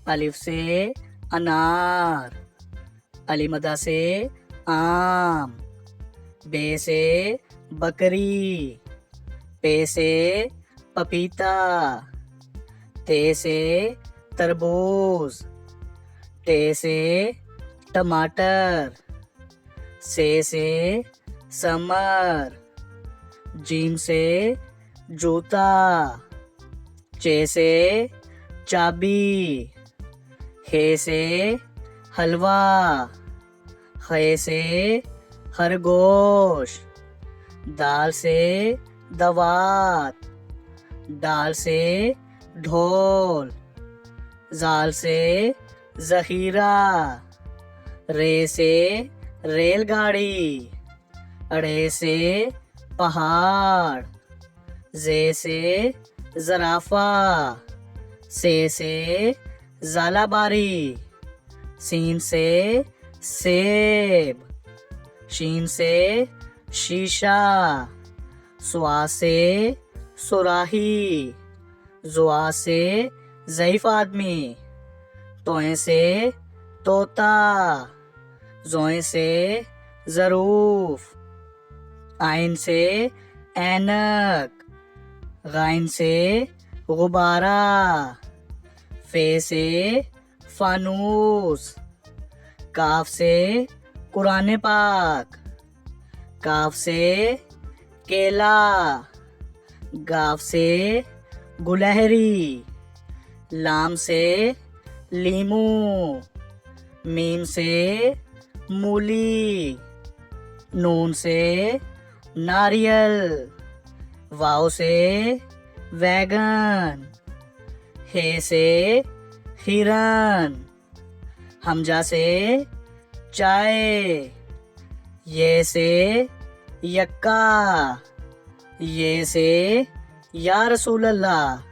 अलिफ से अनार, अलीमदा से आम, बे से बकरी, पे से पपीता, ते से तरबूज, टे से टमाटर, से समर, जीम से जूता, चे से चाबी, हे से हलवा, खे से खरगोश, दाल से दवात, डाल से ढोल, जाल से जखीरा, रे से रेलगाड़ी, अड़े से पहाड़, जे से जराफा, से जालाबारी, सीन से सेब, शीन से शीशा, सुआ से सुराही, जुआ से ज़ईफ आदमी, तोए से तोता, जोए से ज़रूफ, आइन से ऐनक, गाइन से गुब्बारा, फे से फानूस, काफ से कुरान पाक, काफ से केला, गाफ से गुलहरी, लाम से लीमू, मीम से मूली, नून से नारियल, वाव से वैगन, हे से हिरन, हमजा से चाय, ये से यक्का, ये से या रसूल अल्लाह।